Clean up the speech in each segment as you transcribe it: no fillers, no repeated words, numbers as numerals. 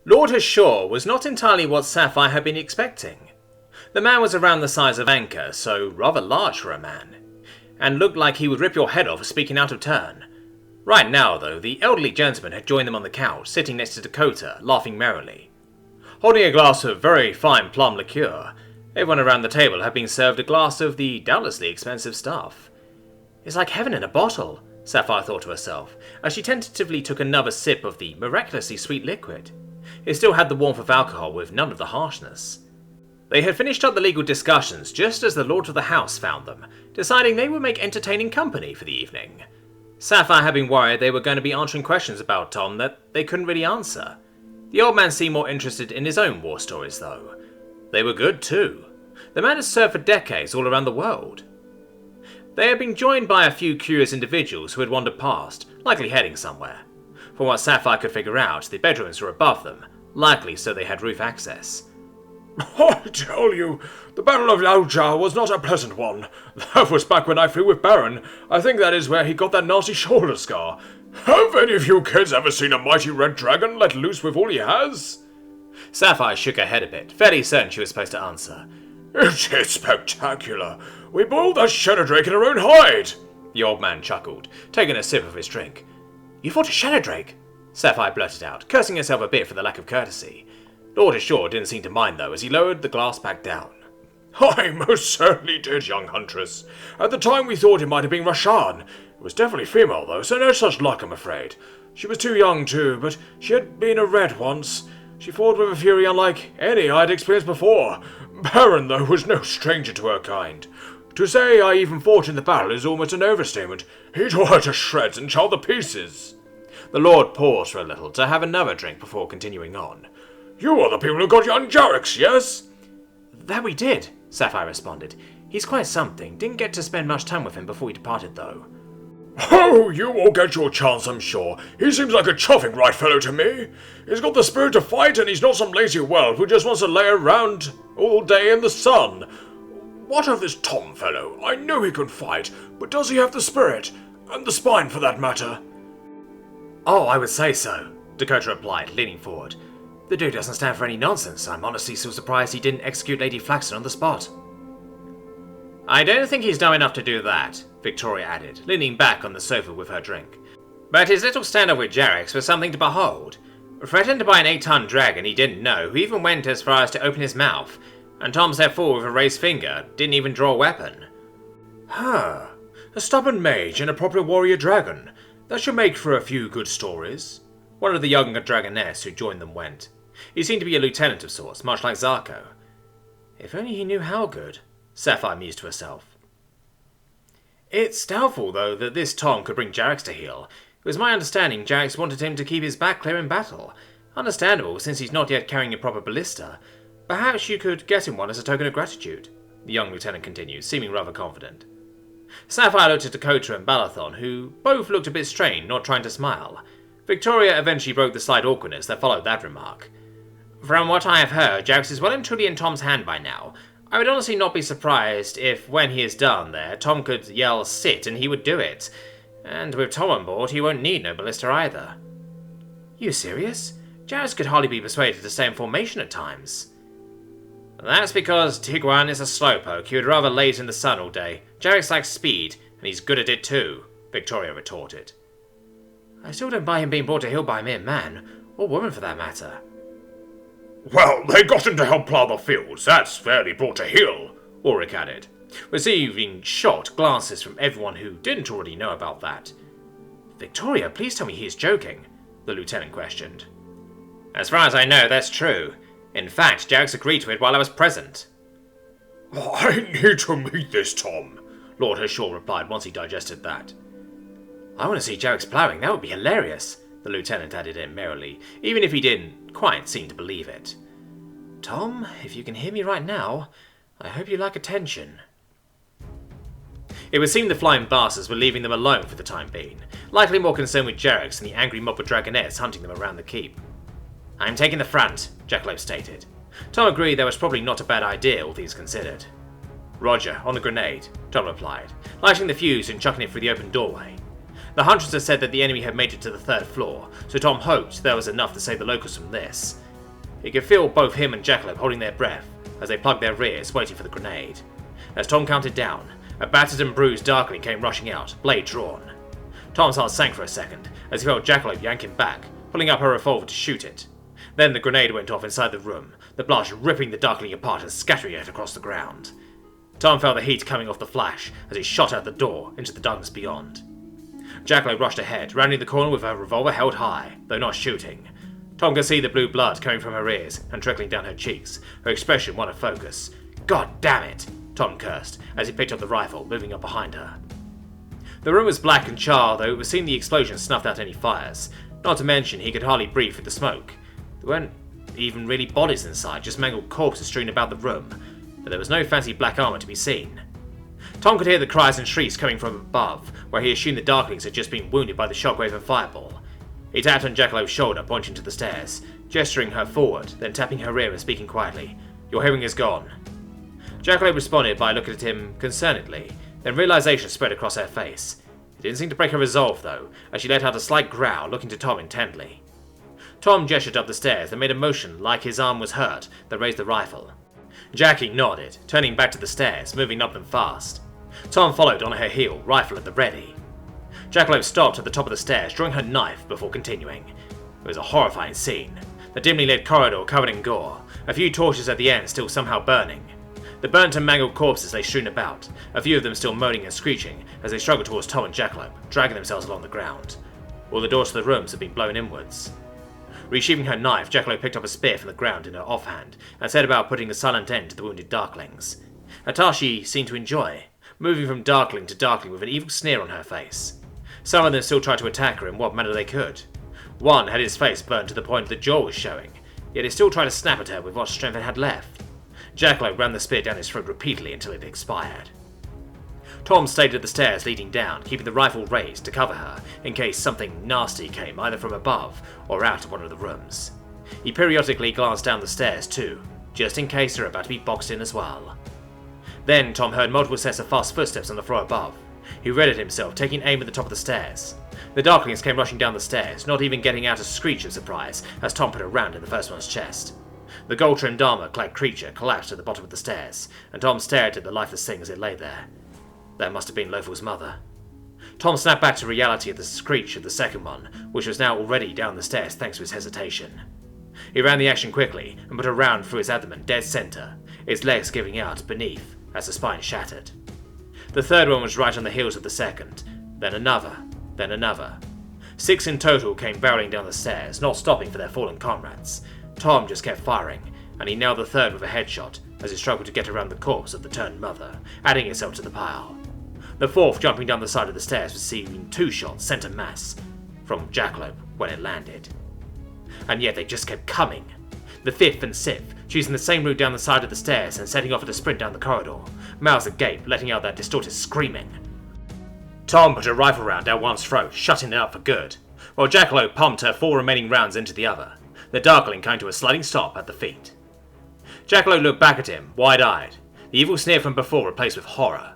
Lord Ashore was not entirely what Sapphire had been expecting. The man was around the size of Anchor, so rather large for a man, and looked like he would rip your head off for speaking out of turn. Right now, though, the elderly gentleman had joined them on the couch, sitting next to Dakota, laughing merrily. Holding a glass of very fine plum liqueur, everyone around the table had been served a glass of the doubtlessly expensive stuff. It's like heaven in a bottle, Sapphire thought to herself, as she tentatively took another sip of the miraculously sweet liquid. It still had the warmth of alcohol with none of the harshness. They had finished up the legal discussions just as the lord of the house found them, deciding they would make entertaining company for the evening. Sapphire had been worried they were going to be answering questions about Tom that they couldn't really answer. The old man seemed more interested in his own war stories, though. They were good, too. The man had served for decades all around the world. They had been joined by a few curious individuals who had wandered past, likely heading somewhere. From what Sapphire could figure out, the bedrooms were above them, likely so they had roof access. I tell you, the Battle of Lauja was not a pleasant one. That was back when I flew with Baron. I think that is where he got that nasty shoulder scar. Have any of you kids ever seen a mighty red dragon let loose with all he has? Sapphire shook her head a bit, fairly certain she was supposed to answer. It is spectacular. We boiled that shadow drake in our own hide. The old man chuckled, taking a sip of his drink. You fought a shadow drake? Sapphire blurted out, cursing herself a bit for the lack of courtesy. Lord Ashore didn't seem to mind, though, as he lowered the glass back down. I most certainly did, young Huntress. At the time we thought it might have been Rashan. It was definitely female, though, so no such luck, I'm afraid. She was too young, too, but she had been a red once. She fought with a fury unlike any I'd experienced before. Baron, though, was no stranger to her kind. To say I even fought in the battle is almost an overstatement. He tore her to shreds and charred to pieces. The Lord paused for a little to have another drink before continuing on. You are the people who got young Jarix, yes? That we did, Sapphire responded. He's quite something. Didn't get to spend much time with him before he departed, though. Oh, you will get your chance, I'm sure. He seems like a chuffing right fellow to me. He's got the spirit to fight, and he's not some lazy whelp who just wants to lay around all day in the sun. What of this Tom fellow? I know he can fight, but does he have the spirit? And the spine, for that matter? Oh, I would say so, Dakota replied, leaning forward. The dude doesn't stand for any nonsense. I'm honestly so surprised he didn't execute Lady Flaxen on the spot. I don't think he's dumb enough to do that, Victoria added, leaning back on the sofa with her drink. But his little stand-up with Jarix was something to behold. Threatened by an 8-ton dragon he didn't know, who even went as far as to open his mouth, and Tom stepped forward with a raised finger, didn't even draw a weapon. Huh. A stubborn mage and a proper warrior dragon. That should make for a few good stories. One of the younger dragoness who joined them went. He seemed to be a lieutenant of sorts, much like Zarko. If only he knew how good, Sapphire mused to herself. It's doubtful, though, that this Tom could bring Jarix to heel. It was my understanding Jarix wanted him to keep his back clear in battle. Understandable, since he's not yet carrying a proper ballista. Perhaps you could get him one as a token of gratitude, the young lieutenant continued, seeming rather confident. Sapphire looked at Dakota and Balathon, who both looked a bit strained, not trying to smile. Victoria eventually broke the slight awkwardness that followed that remark. From what I have heard, Jarix is well and truly in Tom's hand by now. I would honestly not be surprised if, when he is done there, Tom could yell sit and he would do it. And with Tom on board, he won't need no ballista either. You serious? Jarix could hardly be persuaded to stay in formation at times. That's because Tiguan is a slowpoke. He would rather laze in the sun all day. Jarix likes speed, and he's good at it too, Victoria retorted. I still don't buy him being brought to heel by a mere man, or woman for that matter. Well, they got him to help plough the fields. That's fairly brought to heel, Ulrich added, receiving shocked glances from everyone who didn't already know about that. Victoria, please tell me he is joking, the lieutenant questioned. As far as I know, that's true. In fact, Jarix agreed to it while I was present. I need to meet this Tom, Lord Ashore replied once he digested that. I want to see Jarix ploughing, that would be hilarious, the lieutenant added in merrily, even if he didn't quite seem to believe it. Tom, if you can hear me right now, I hope you like attention. It would seem the flying bastards were leaving them alone for the time being, likely more concerned with Jarix and the angry mob of dragonettes hunting them around the keep. I'm taking the front, Jackalope stated. Tom agreed that was probably not a bad idea, all things considered. Roger, on the grenade, Tom replied, lighting the fuse and chucking it through the open doorway. The Huntress had said that the enemy had made it to the 3rd floor, so Tom hoped there was enough to save the locals from this. He could feel both him and Jackalope holding their breath as they plugged their rears, waiting for the grenade. As Tom counted down, a battered and bruised Darkling came rushing out, blade drawn. Tom's heart sank for a second as he felt Jackalope yank him back, pulling up her revolver to shoot it. Then the grenade went off inside the room, the blast ripping the Darkling apart and scattering it across the ground. Tom felt the heat coming off the flash as he shot out the door into the darkness beyond. Jackalope rushed ahead, rounding the corner with her revolver held high, though not shooting. Tom could see the blue blood coming from her ears and trickling down her cheeks, her expression one of focus. "God damn it!" Tom cursed as he picked up the rifle, moving up behind her. The room was black and charred, though it would seem the explosion snuffed out any fires, not to mention he could hardly breathe through the smoke. There weren't even really bodies inside, just mangled corpses strewn about the room, but there was no fancy black armour to be seen. Tom could hear the cries and shrieks coming from above, where he assumed the Darklings had just been wounded by the shockwave and fireball. He tapped on Jackalope's shoulder, pointing to the stairs, gesturing her forward, then tapping her ear and speaking quietly. "Your hearing is gone." Jackalope responded by looking at him concernedly, then realization spread across her face. It didn't seem to break her resolve, though, as she let out a slight growl, looking to Tom intently. Tom gestured up the stairs, then made a motion like his arm was hurt, then raised the rifle. Jackie nodded, turning back to the stairs, moving up them fast. Tom followed on her heel, rifle at the ready. Jackalope stopped at the top of the stairs, drawing her knife before continuing. It was a horrifying scene. The dimly lit corridor covered in gore, a few torches at the end still somehow burning. The burnt and mangled corpses lay strewn about, a few of them still moaning and screeching as they struggled towards Tom and Jackalope, dragging themselves along the ground. All the doors to the rooms had been blown inwards. Resheathing her knife, Jackalope picked up a spear from the ground in her offhand and set about putting a silent end to the wounded Darklings. A task she seemed to enjoy, moving from Darkling to Darkling with an evil sneer on her face. Some of them still tried to attack her in what manner they could. One had his face burned to the point the jaw was showing, yet he still tried to snap at her with what strength it had left. Jackalope ran the spear down his throat repeatedly until it expired. Tom stayed at the stairs leading down, keeping the rifle raised to cover her in case something nasty came either from above or out of one of the rooms. He periodically glanced down the stairs too, just in case they were about to be boxed in as well. Then Tom heard multiple sets of fast footsteps on the floor above. He readied himself, taking aim at the top of the stairs. The Darklings came rushing down the stairs, not even getting out a screech of surprise as Tom put a round in the first one's chest. The gold-trimmed armor-clad creature collapsed at the bottom of the stairs, and Tom stared at the lifeless thing as it lay there. That must have been Lofel's mother. Tom snapped back to reality at the screech of the second one, which was now already down the stairs thanks to his hesitation. He ran the action quickly and put a round through his abdomen, dead center, its legs giving out beneath as the spine shattered. The third one was right on the heels of the second, then another, then another. 6 in total came barreling down the stairs, not stopping for their fallen comrades. Tom just kept firing, and he nailed the third with a headshot as he struggled to get around the corpse of the turned mother, adding itself to the pile. The fourth jumping down the side of the stairs, receiving 2 shots center mass from Jackalope when it landed. And yet they just kept coming. The fifth and sixth, choosing the same route down the side of the stairs and setting off at a sprint down the corridor, mouths agape, letting out that distorted screaming. Tom put a rifle round down one's throat, shutting it up for good, while Jackalope pumped her 4 remaining rounds into the other, the Darkling came to a sliding stop at the feet. Jackalope looked back at him, wide-eyed, the evil sneer from before replaced with horror.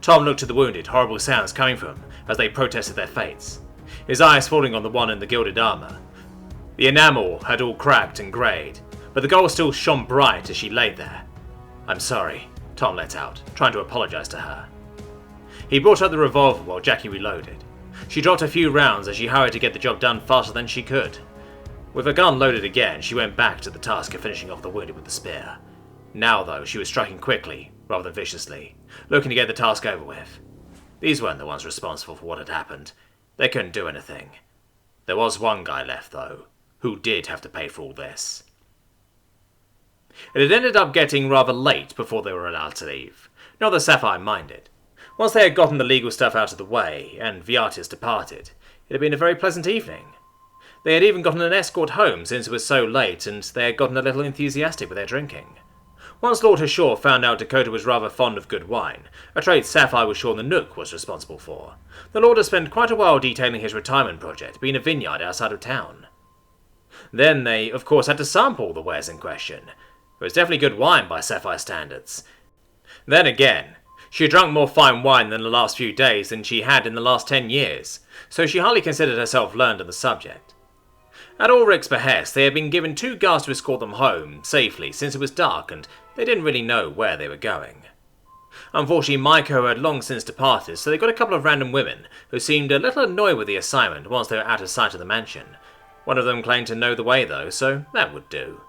Tom looked at the wounded, horrible sounds coming from them as they protested their fates, his eyes falling on the one in the gilded armour. The enamel had all cracked and greyed, but the gold still shone bright as she lay there. "I'm sorry," Tom let out, trying to apologise to her. He brought up the revolver while Jackie reloaded. She dropped a few rounds as she hurried to get the job done faster than she could. With her gun loaded again, she went back to the task of finishing off the wounded with the spear. Now, though, she was striking quickly, rather than viciously, looking to get the task over with. These weren't the ones responsible for what had happened. They couldn't do anything. There was one guy left, though, who did have to pay for all this. It had ended up getting rather late before they were allowed to leave. Not that Sapphire minded. Once they had gotten the legal stuff out of the way, and Viatis departed, it had been a very pleasant evening. They had even gotten an escort home since it was so late, and they had gotten a little enthusiastic with their drinking. Once Lord Hashor found out Dakota was rather fond of good wine, a trait Sapphire was sure the Nook was responsible for, the Lord had spent quite a while detailing his retirement project, being a vineyard outside of town. Then they, of course, had to sample the wares in question. It was definitely good wine by Sapphire standards. Then again, she had drunk more fine wine in the last few days than she had in the last 10 years, so she hardly considered herself learned on the subject. At Ulrich's behest, they had been given 2 guards to escort them home safely since it was dark and they didn't really know where they were going. Unfortunately, Maiko had long since departed, so they got a couple of random women who seemed a little annoyed with the assignment once they were out of sight of the mansion. One of them claimed to know the way though, so that would do.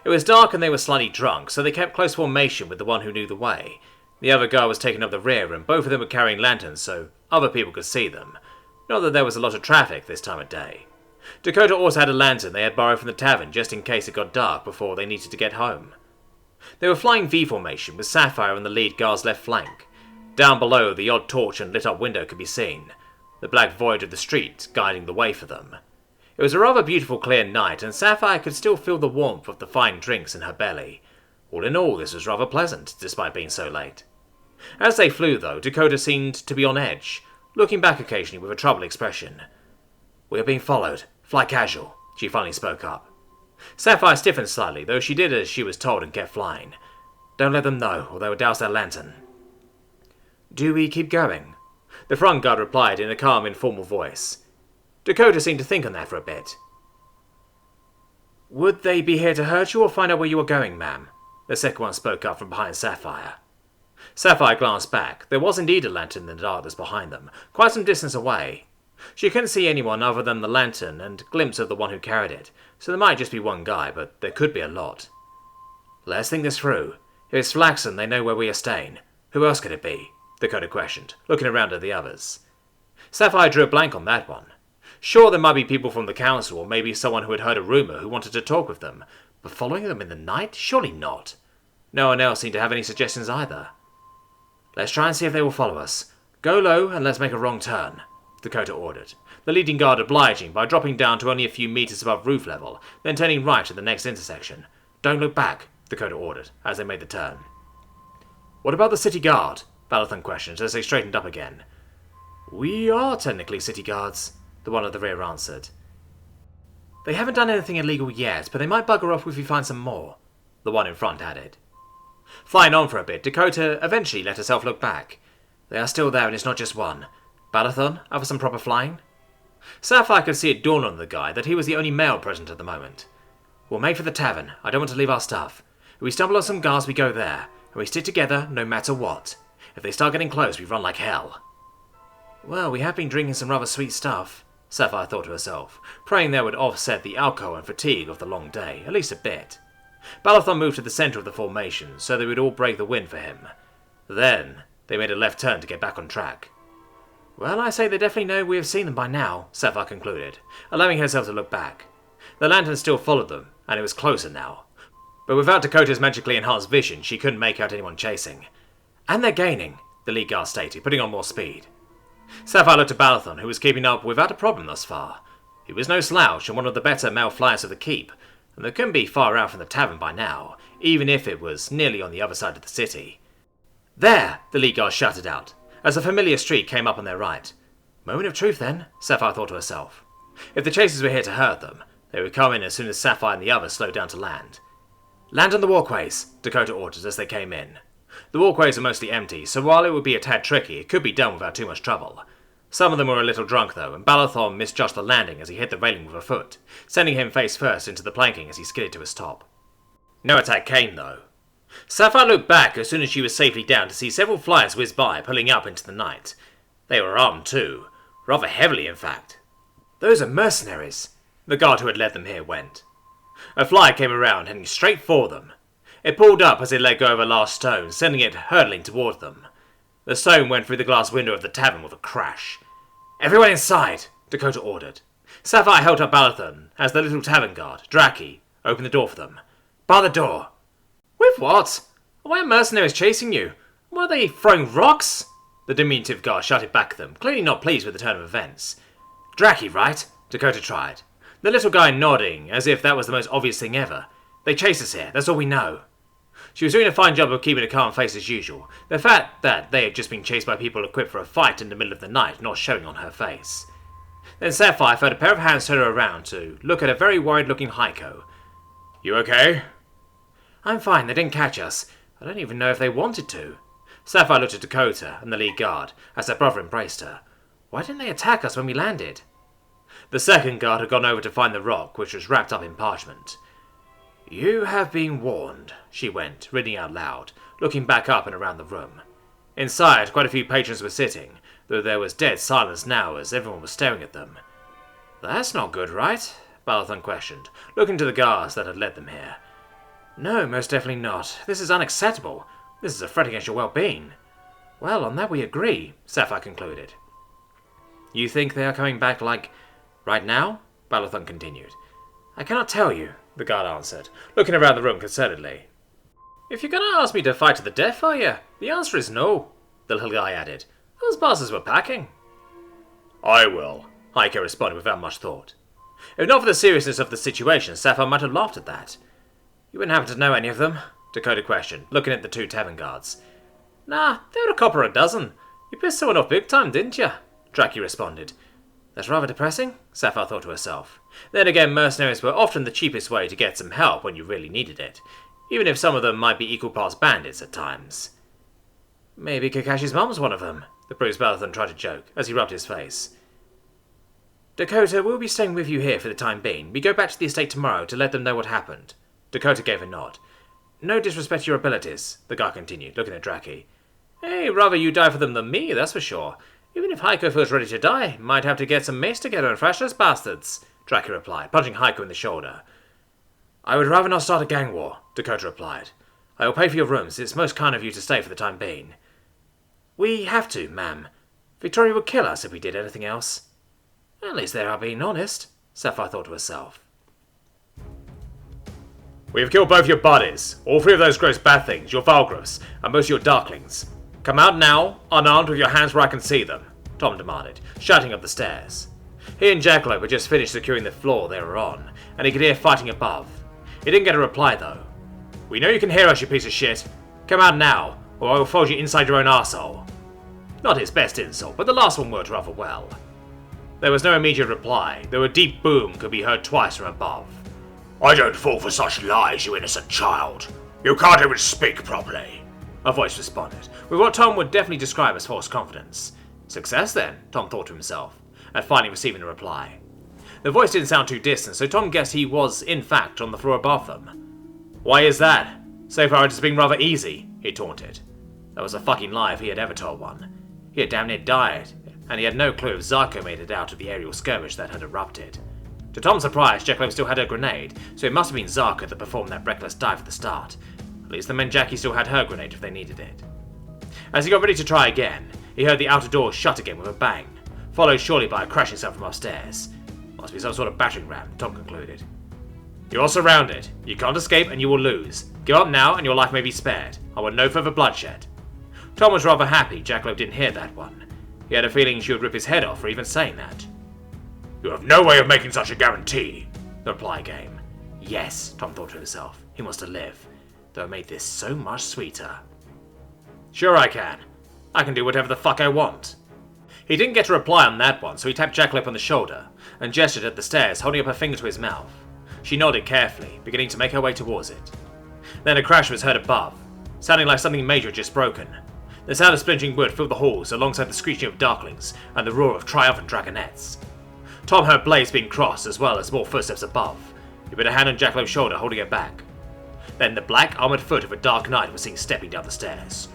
It was dark and they were slightly drunk, so they kept close formation with the one who knew the way. The other guy was taking up the rear and both of them were carrying lanterns so other people could see them. Not that there was a lot of traffic this time of day. Dakota also had a lantern they had borrowed from the tavern just in case it got dark before they needed to get home. They were flying V formation with Sapphire on the lead guard's left flank. Down below, the odd torch and lit up window could be seen, the black void of the street guiding the way for them. It was a rather beautiful clear night, and Sapphire could still feel the warmth of the fine drinks in her belly. All in all, this was rather pleasant, despite being so late. As they flew, though, Dakota seemed to be on edge, looking back occasionally with a troubled expression. "We are being followed. Fly casual," she finally spoke up. Sapphire stiffened slightly, though she did as she was told and kept flying. "Don't let them know, or they will douse their lantern." "Do we keep going?" The front guard replied in a calm, informal voice. Dakota seemed to think on that for a bit. "Would they be here to hurt you or find out where you were going, ma'am?" The second one spoke up from behind Sapphire. Sapphire glanced back. There was indeed a lantern in the darkness behind them, quite some distance away. She couldn't see anyone other than the lantern and glimpse of the one who carried it, so there might just be one guy, but there could be a lot. "Let's think this through. If it's Flaxen, they know where we are staying. Who else could it be?" Dakota questioned, looking around at the others. Sapphire drew a blank on that one. Sure, there might be people from the council, or maybe someone who had heard a rumour who wanted to talk with them, but following them in the night? Surely not. No one else seemed to have any suggestions either. "Let's try and see if they will follow us. Go low and let's make a wrong turn," Dakota ordered, the leading guard obliging by dropping down to only a few meters above roof level, then turning right at the next intersection. "Don't look back," Dakota ordered, as they made the turn. "What about the city guard?" Balathon questioned as they straightened up again. "We are technically city guards," the one at the rear answered. "They haven't done anything illegal yet, but they might bugger off if we find some more," the one in front added. Flying on for a bit, Dakota eventually let herself look back. "They are still there and it's not just one. Balathon, have some proper flying?" Sapphire could see it dawn on the guy that he was the only male present at the moment. "We'll make for the tavern. I don't want to leave our stuff. If we stumble on some guards, we go there, and we stick together no matter what. If they start getting close, we run like hell." "Well, we have been drinking some rather sweet stuff," Sapphire thought to herself, praying that would offset the alcohol and fatigue of the long day, at least a bit. Balathon moved to the centre of the formation, so they would all break the wind for him. Then, they made a left turn to get back on track. "Well, I say they definitely know we have seen them by now," Sapphire concluded, allowing herself to look back. The lantern still followed them, and it was closer now. But without Dakota's magically enhanced vision, she couldn't make out anyone chasing. "And they're gaining," the lead guard stated, putting on more speed. Sapphire looked at Balathon, who was keeping up without a problem thus far. He was no slouch and one of the better male flyers of the keep, and they couldn't be far out from the tavern by now, even if it was nearly on the other side of the city. "There!" the lead guard shouted out, as a familiar street came up on their right. Moment of truth then, Sapphire thought to herself. If the chasers were here to hurt them, they would come in as soon as Sapphire and the others slowed down to land. "Land on the walkways," Dakota ordered as they came in. The walkways are mostly empty, so while it would be a tad tricky, it could be done without too much trouble. Some of them were a little drunk though, and Balathon misjudged the landing as he hit the railing with a foot, sending him face first into the planking as he skidded to his top. No attack came though. Sapphire looked back as soon as she was safely down to see several flyers whiz by, pulling up into the night. They were armed too, rather heavily in fact. "Those are mercenaries," the guard who had led them here went. A flyer came around, heading straight for them. It pulled up as it let go of a large stone, sending it hurtling toward them. The stone went through the glass window of the tavern with a crash. "Everyone inside!" Dakota ordered. Sapphire held up Balathon as the little tavern guard, Draki, opened the door for them. "Bar the door!" "With what? Why are mercenaries chasing you? Why are they throwing rocks?" The diminutive guard shouted back at them, clearly not pleased with the turn of events. "Draki, right?" Dakota tried. The little guy nodding, as if that was the most obvious thing ever. "They chase us here, that's all we know." She was doing a fine job of keeping a calm face as usual, the fact that they had just been chased by people equipped for a fight in the middle of the night not showing on her face. Then Sapphire felt a pair of hands turn her around to look at a very worried-looking Heiko. "You okay?" "I'm fine, they didn't catch us. I don't even know if they wanted to." Sapphire looked at Dakota and the lead guard as their brother embraced her. "Why didn't they attack us when we landed?" The second guard had gone over to find the rock, which was wrapped up in parchment. "You have been warned," she went, reading out loud, looking back up and around the room. Inside, quite a few patrons were sitting, though there was dead silence now as everyone was staring at them. "That's not good, right?" Balathon questioned, looking to the guards that had led them here. "No, most definitely not. This is unacceptable. This is a threat against your well-being." "Well, on that we agree," Sapphire concluded. "You think they are coming back, like, right now?" Balathon continued. "I cannot tell you," the guard answered, looking around the room concernedly. "If you're going to ask me to fight to the death, are you? The answer is no," the little guy added. "Those bastards were packing." "I will," Heiko responded without much thought. If not for the seriousness of the situation, Sapphire might have laughed at that. "You wouldn't happen to know any of them?" Dakota questioned, looking at the two tavern guards. "Nah, there were a couple or a dozen. You pissed someone off big time, didn't you?" Draki responded. "That's rather depressing," Sapphire thought to herself. Then again, mercenaries were often the cheapest way to get some help when you really needed it, even if some of them might be equal parts bandits at times. "Maybe Kakashi's mum's one of them," the bruised Balathon tried to joke, as he rubbed his face. "Dakota, we'll be staying with you here for the time being. We go back to the estate tomorrow to let them know what happened." Dakota gave a nod. "No disrespect to your abilities," the guard continued, looking at Draki. "Hey, rather you die for them than me, that's for sure. Even if Heiko feels ready to die, might have to get some mace together and thrash those bastards," Draki replied, punching Heiko in the shoulder. "I would rather not start a gang war," Dakota replied. "I will pay for your rooms. It's most kind of you to stay for the time being." "We have to, ma'am. Victoria would kill us if we did anything else." "At least they are being honest," Sapphire thought to herself. "We have killed both your buddies, all three of those gross bad things, your Valgriffs, and most of your Darklings. Come out now, unarmed, with your hands where I can see them," Tom demanded, shouting up the stairs. He and Jackalope had just finished securing the floor they were on, and he could hear fighting above. He didn't get a reply, though. "We know you can hear us, you piece of shit. Come out now, or I will fold you inside your own arsehole." Not his best insult, but the last one worked rather well. There was no immediate reply, though a deep boom could be heard twice from above. "I don't fall for such lies, you innocent child. You can't even speak properly," a voice responded, with what Tom would definitely describe as false confidence. Success, then, Tom thought to himself, at finally receiving a reply. The voice didn't sound too distant, so Tom guessed he was, in fact, on the floor above them. "Why is that? So far it has been rather easy," he taunted. That was a fucking lie if he had ever told one. He had damn near died, and he had no clue if Zarko made it out of the aerial skirmish that had erupted. To Tom's surprise, Jackalope still had her grenade, so it must have been Zarko that performed that reckless dive at the start. At least the men Jackie still had her grenade if they needed it. As he got ready to try again, he heard the outer door shut again with a bang, followed shortly by a crashing sound from upstairs. Must be some sort of battering ram, Tom concluded. "You are surrounded. You can't escape and you will lose. Give up now and your life may be spared. I want no further bloodshed." Tom was rather happy Jackalope didn't hear that one. He had a feeling she would rip his head off for even saying that. "You have no way of making such a guarantee," the reply came. Yes, Tom thought to himself, he wants to live, though it made this so much sweeter. "Sure I can. I can do whatever the fuck I want." He didn't get a reply on that one, so he tapped Jackalope on the shoulder and gestured at the stairs, holding up her finger to his mouth. She nodded carefully, beginning to make her way towards it. Then a crash was heard above, sounding like something major had just broken. The sound of splintering wood filled the halls alongside the screeching of Darklings and the roar of triumphant dragonettes. Tom heard blades being crossed as well as more footsteps above. He put a hand on Jackalope's shoulder, holding her back. Then the black armoured foot of a dark knight was seen stepping down the stairs.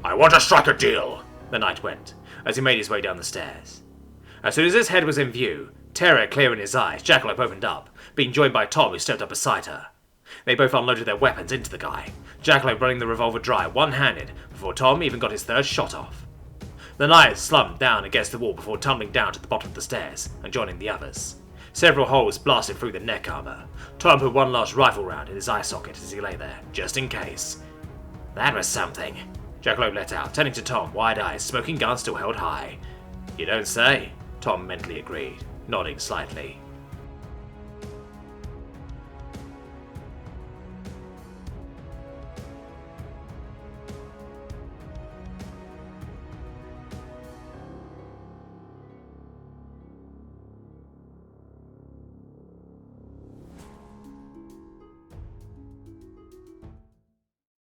"I want to strike a deal," the knight went, as he made his way down the stairs. As soon as his head was in view, terror clear in his eyes, Jackalope opened up, being joined by Tom, who stepped up beside her. They both unloaded their weapons into the guy, Jackalope running the revolver dry one-handed before Tom even got his third shot off. The knight slumped down against the wall before tumbling down to the bottom of the stairs and joining the others. Several holes blasted through the neck armor. Tom put one large rifle round in his eye socket as he lay there, just in case. "That was something," Jackalope let out, turning to Tom, wide eyes, smoking gun still held high. "You don't say," Tom mentally agreed, nodding slightly.